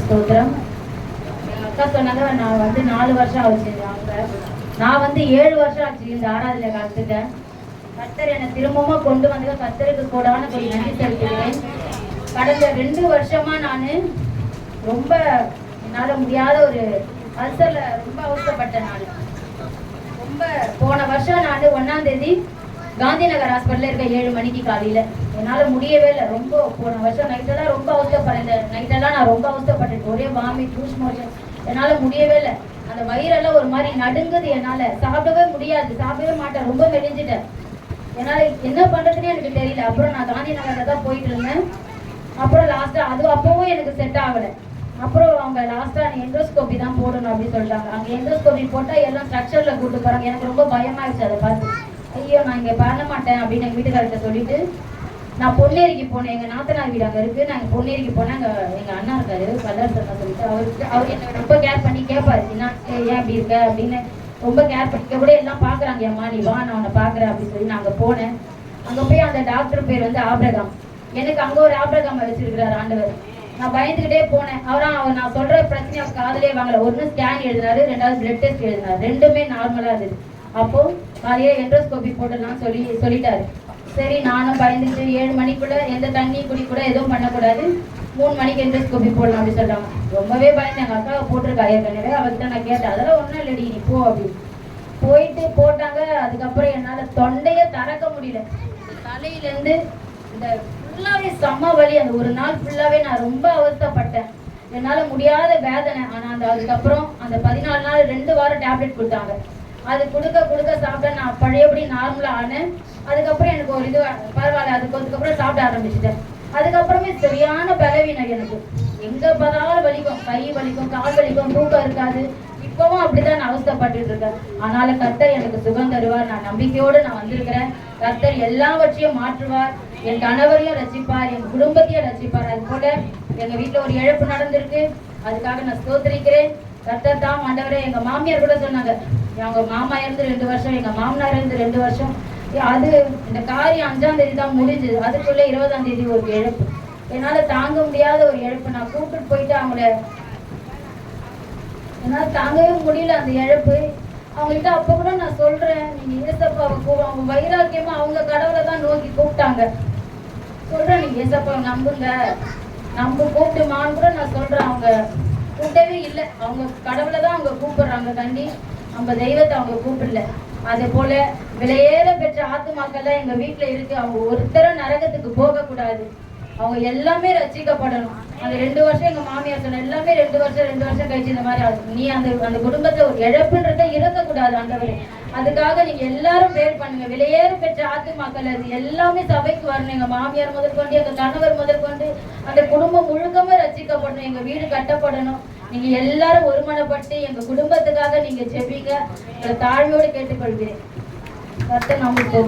ஸ்தோத்திரம். எங்க அக்கா சொன்னாங்க, நான் வந்து 4 வருஷம் ஆச்சு அவங்க, நான் வந்து 7 வருஷம் ஆச்சு இந்த ஆராதனை கலந்துட்டேன். கர்த்தர் என்னை திரும்பவும் கொண்டு வந்தது கர்த்தருக்கு கூடான கொஞ்சம் நன்றி செலுத்துகிறேன். கடந்த 2 வருஷமா நான் ரொம்ப என்னால் முடியாத ஒரு அல்சர்ல ரொம்ப அவசரப்பட்டேன். நான் ரொம்ப போன வருஷம் நான் 1ஆம் தேதி காந்தி நகர் ஹாஸ்பிட்டலில் இருக்க 7 மணிக்கு காலையில் என்னால் முடியவே இல்லை. ரொம்ப போன வருஷம் நைட்டெல்லாம் ரொம்ப அவசரப்படுறேன். இந்த நைட்டெல்லாம் நான் ரொம்ப அவசரப்பட்டேன். ஒரே வாமிட், லூஸ் மோஷன், என்னால் முடியவே இல்லை. அந்த வயிறெல்லாம் ஒரு மாதிரி நடுங்குது. என்னால் சாப்பிடவே முடியாது, சாப்பிடவே மாட்டேன், ரொம்ப மெலிஞ்சிட்டேன். என்னால் என்ன பண்ணுறதுன்னு எனக்கு தெரியல. அப்புறம் நான் காந்தி நகரில் தான் போயிட்டு இருந்தேன். அப்புறம் லாஸ்ட்டாக அப்பவும் எனக்கு செட் ஆகலை. அப்புறம் அவங்க லாஸ்ட்டாக எண்டோஸ்கோபி தான் போடணும் அப்படின்னு சொல்லிட்டாங்க. அங்கே எண்டோஸ்கோபி போட்டால் எல்லாம் ஸ்ட்ரக்சரில் கூப்பிட்டு போகிறாங்க. எனக்கு ரொம்ப பயமாகிடுச்சு அதை பார்த்து. ஐயோ, நான் இங்கே பண்ண மாட்டேன் அப்படின்னு எங்கள் வீட்டுக்காரர்கிட்ட சொல்லிட்டு நான் பொன்னேரிக்கு போனேன். எங்கள் நாத்தனார் வீடு அங்கே இருக்குது. நான் பொன்னேரிக்கு போனேன். அங்கே எங்கள் அண்ணா இருக்காரு, பல்லரசன் சொல்லிட்டு அவர் என்னை ரொம்ப கேர் பண்ணி கேட்பாரு, என்ன ஏன் அப்படி இருக்க அப்படின்னு ரொம்ப கேர் பண்ணிக்க கூட எல்லாம் பார்க்குறாங்க. ஏம்மா நீ வா, நான் உன்னை பார்க்குறேன் அப்படின்னு சொல்லி நான் அங்கே போனேன். அங்கே போய் அந்த டாக்டர் பேர் வந்து ஆபிரகாம். எனக்கு அங்கே ஒரு ஆபிரகாம் வச்சிருக்கிறார் ஆண்டவர். நான் பயந்துக்கிட்டே போனேன். அவர் நான் சொல்கிற பிரச்சனை அவர் காதலே வாங்கல. ஒன்று ஸ்கேன் எழுதினாரு, 2வது பிளட் டெஸ்ட் எழுதினாரு. 2மே நார்மலாக இருந்தது. அப்போது காலையில் எண்டோஸ்கோபி போடலாம்னு சொல்லிட்டாரு. சரி, நானும் பயந்துட்டு 7 மணிக்குள்ளே எந்த தண்ணி குடி கூட எதுவும் பண்ணக்கூடாது, 3 மணிக்கு எண்டோஸ்கோபி போடலாம் அப்படின்னு சொல்கிறாங்க. ரொம்பவே பயந்து எங்கள் அக்காவை போட்டிருக்கா ஏற்கனவே. அவர்கிட்ட நான் கேட்டேன், அதெல்லாம் ஒன்றும் இல்லடி, நீ போ அப்படின்னு. போயிட்டு போட்டாங்க. அதுக்கப்புறம் என்னால் தொண்டையை திறக்க முடியல. தலையிலேருந்து இந்த ஃபுல்லாகவே செம்ம வலி. அந்த ஒரு நாள் ஃபுல்லாகவே நான் ரொம்ப அவஸ்தைப்பட்டேன். என்னால் முடியாத வேதனை. ஆனால் அதுக்கப்புறம் அந்த 14 நாள் 2 வாரம் டேப்லெட் கொடுத்தாங்க. அது கொடுக்க சாப்பிட்டேன். நான் பழையபடி நார்மலாக ஆனேன். அதுக்கப்புறம் எனக்கு ஒரு இது பரவாயில்ல. அதுக்கப்புறம் சாப்பிட ஆரம்பிச்சிட்டேன். அதுக்கப்புறமே சரியான பலவீனம். எனக்கு எங்கே பார்த்தாலும் வலிக்கும், கை வலிக்கும், கால் வலிக்கும், தூக்கம் இருக்காது. இப்பவும் அப்படிதான் நான் அவஸ்தைப்பட்டு இருக்கேன். ஆனால கர்த்தர் எனக்கு சுகம் தருவார். நான் நம்பிக்கையோடு நான் வந்திருக்கிறேன். கர்த்தர் எல்லாவற்றையும் மாற்றுவார். என் கணவரையும் ரசிப்பார், என் குடும்பத்தையும் ரசிப்பார். அது போல எங்க வீட்டுல ஒரு இழப்பு நடந்திருக்கு. அதுக்காக நான் ஸ்தோத்திரிக்கிறேன். கர்த்தர் தான் ஆண்டவரே. எங்க மாமியார் கூட சொன்னாங்க, அவங்க மாமா இருந்து 2 வருஷம், எங்க மாமனார் இருந்து 2 வருஷம். அது இந்த காரியம் 5ஆம் தேதி தான் முடிஞ்சுது. அதுக்குள்ள 20ஆம் தேதி ஒரு இழப்பு. என்னால தாங்க முடியாத ஒரு இழப்பு. நான் கூப்பிட்டு போயிட்டு அவங்கள என்னால் தாங்கவே முடியல அந்த இழப்பு. அவங்கள்ட்ட அப்போ கூட நான் சொல்றேன், நீங்க ஏசப்பாவை அவங்க வைராக்கியமா அவங்க கடவுளை தான் நோக்கி கூப்பிட்டாங்க. சொல்றேன், நீங்க ஏசப்பாவை நம்புங்க, கூப்பிட்டுமான்னு கூட நான் சொல்றேன். அவங்க கூப்பிட்டவே இல்லை. அவங்க கடவுளை தான் அவங்க கூப்பிடுறாங்க கண்டி, நம்ம தெய்வத்தை அவங்க கூப்பிடல. அதே போல விலையேற பெற்ற ஆத்துமாக்கள்லாம் எங்க வீட்டுல இருக்கு. அவங்க ஒருத்தரும் நரகத்துக்கு போக கூடாது. அவங்க எல்லாமே ரசிக்கப்படணும். அந்த 2 வருஷம் எங்க மாமியார் சொன்ன எல்லாமே 2 வருஷம் கழிச்சு இந்த மாதிரி ஆகும். நீ அந்த குடும்பத்துல ஒரு இழப்புன்றத இருக்கக்கூடாது ஆண்டவரே. அதுக்காக நீங்க எல்லாரும் பேர் பண்ணுங்க. விலையேற பெற்ற ஆத்துமாக்கள் அது எல்லாமே சபைக்கு வரணும். எங்க மாமியார் முதற்கொண்டு, எங்க கணவர் முதற்கொண்டு, அந்த குடும்பம் முழுக்கமே ரசிக்கப்படணும். எங்க வீடு கட்டப்படணும். நீங்க எல்லாரும் ஒருமனப்பட்டு எங்க குடும்பத்துக்காக நீங்க ஜெபிங்க. தாழ்மையோடு கேட்டுக்கொள்கிறேன். கர்த்தர் நமக்கு